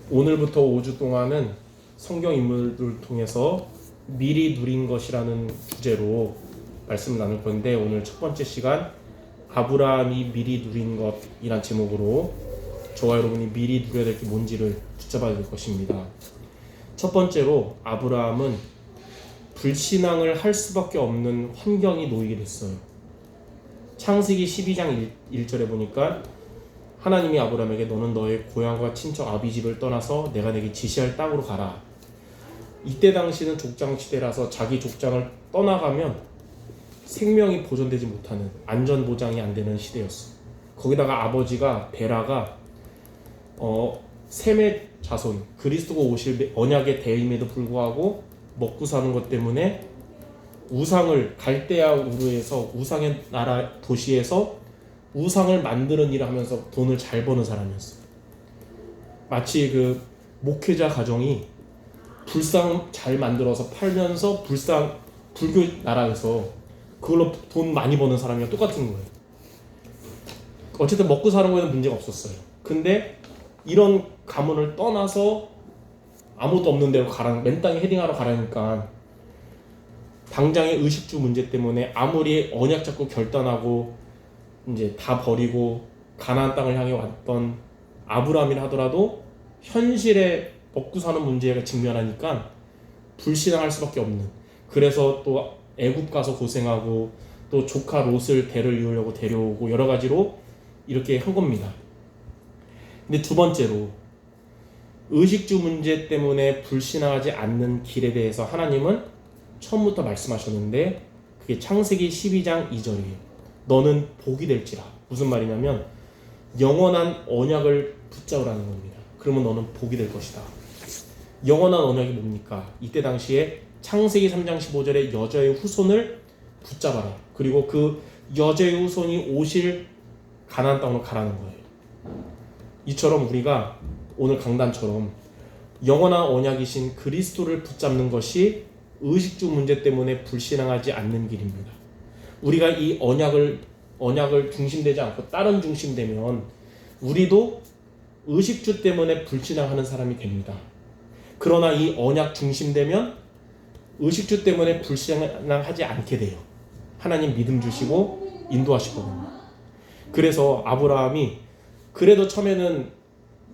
오늘부터 5주 동안은 성경 인물들을 통해서 미리 누린 것이라는 주제로 말씀을 나눌 건데, 오늘 첫 번째 시간 아브라함이 미리 누린 것이란 제목으로 저와 여러분이 미리 누려야 될 게 뭔지를 붙잡아야 될 것입니다. 첫 번째로 아브라함은 불신앙을 할 수밖에 없는 환경이 놓이게 됐어요. 창세기 12장 1절에 보니까 하나님이 아브라함에게 너는 너의 고향과 친척 아비집을 떠나서 내가 내게 지시할 땅으로 가라. 이때 당시는 족장시대라서 자기 족장을 떠나가면 생명이 보존되지 못하는, 안전 보장이 안 되는 시대였어. 거기다가 아버지가 베라가 셈의 자손, 그리스도가 오실 언약의 대임에도 불구하고 먹고 사는 것 때문에 우상을, 갈대아 우르에서 우상의 나라 도시에서 우상을 만드는 일을 하면서 돈을 잘 버는 사람이었어. 마치 그 목회자 가정이 불상 잘 만들어서 팔면서 불교 나라에서 그걸로 돈 많이 버는 사람이랑 똑같은 거예요. 어쨌든 먹고 사는 거에는 문제가 없었어요. 근데 이런 가문을 떠나서 아무것도 없는 데로 맨 땅에 헤딩하러 가라니까 당장의 의식주 문제 때문에 아무리 언약 잡고 결단하고 이제 다 버리고 가나안 땅을 향해 왔던 아브라함이라 하더라도 현실에 먹고 사는 문제에 직면하니까 불신앙할 수밖에 없는, 그래서 또 애굽 가서 고생하고 또 조카 롯을 대를 이으려고 데려오고 여러 가지로 이렇게 한 겁니다. 근데 두 번째로 의식주 문제 때문에 불신앙하지 않는 길에 대해서 하나님은 처음부터 말씀하셨는데, 그게 창세기 12장 2절이에요. 너는 복이 될지라. 무슨 말이냐면 영원한 언약을 붙잡으라는 겁니다. 그러면 너는 복이 될 것이다. 영원한 언약이 뭡니까? 이때 당시에 창세기 3장 15절에 여자의 후손을 붙잡아라. 그리고 그 여자의 후손이 오실 가나안 땅으로 가라는 거예요. 이처럼 우리가 오늘 강단처럼 영원한 언약이신 그리스도를 붙잡는 것이 의식주 문제 때문에 불신앙하지 않는 길입니다. 우리가 이 언약을 중심되지 않고 다른 중심되면 우리도 의식주 때문에 불신앙하는 사람이 됩니다. 그러나 이 언약 중심되면 의식주 때문에 불신앙하지 않게 돼요. 하나님 믿음 주시고 인도하시거든요. 그래서 아브라함이 그래도 처음에는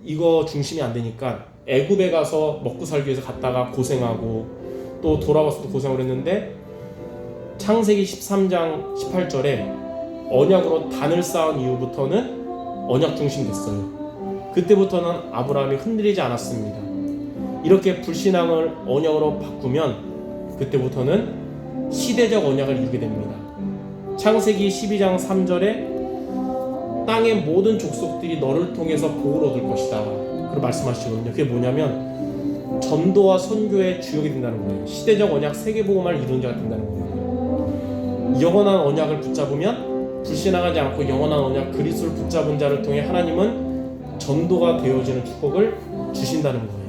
이거 중심이 안 되니까 애굽에 가서 먹고 살기 위해서 갔다가 고생하고 또 돌아와서도 고생을 했는데, 창세기 13장 18절에 언약으로 단을 쌓은 이후부터는 언약 중심 됐어요. 그때부터는 아브라함이 흔들리지 않았습니다. 이렇게 불신앙을 언약으로 바꾸면 그때부터는 시대적 언약을 이루게 됩니다. 창세기 12장 3절에 땅의 모든 족속들이 너를 통해서 복을 얻을 것이다. 그렇게 말씀하시거든요. 그게 뭐냐면 전도와 선교의 주역이 된다는 거예요. 시대적 언약 세계복음화를 이루는 자가 된다는 거예요. 영원한 언약을 붙잡으면 불신앙하지 않고 영원한 언약 그리스도를 붙잡은 자를 통해 하나님은 전도가 되어지는 축복을 주신다는 거예요.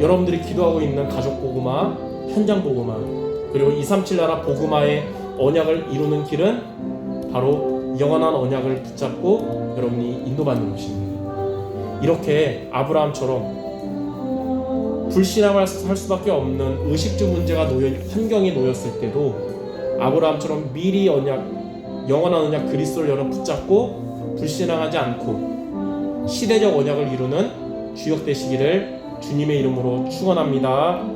여러분들이 기도하고 있는 가족 복음화, 현장 복음화, 그리고 237 나라 복음화의 언약을 이루는 길은 바로 영원한 언약을 붙잡고 여러분이 인도받는 것입니다. 이렇게 아브라함처럼 불신앙을 할 수밖에 없는 의식주 문제가 환경이 놓였을 때도 아브라함처럼 미리 영원한 언약 그리스도를 여러분 붙잡고 불신앙하지 않고 시대적 언약을 이루는 주역 되시기를 주님의 이름으로 축원합니다.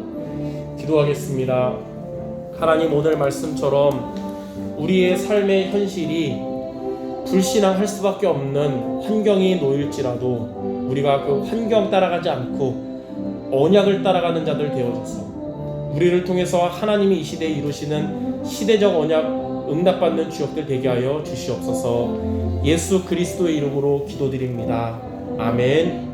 기도하겠습니다. 하나님, 오늘 말씀처럼 우리의 삶의 현실이 불신앙할 수밖에 없는 환경이 놓일지라도 우리가 그 환경 따라가지 않고 언약을 따라가는 자들 되어줘서 우리를 통해서 하나님이 이 시대에 이루시는 시대적 언약 응답받는 주역들 되게 하여 주시옵소서. 예수 그리스도의 이름으로 기도드립니다. 아멘.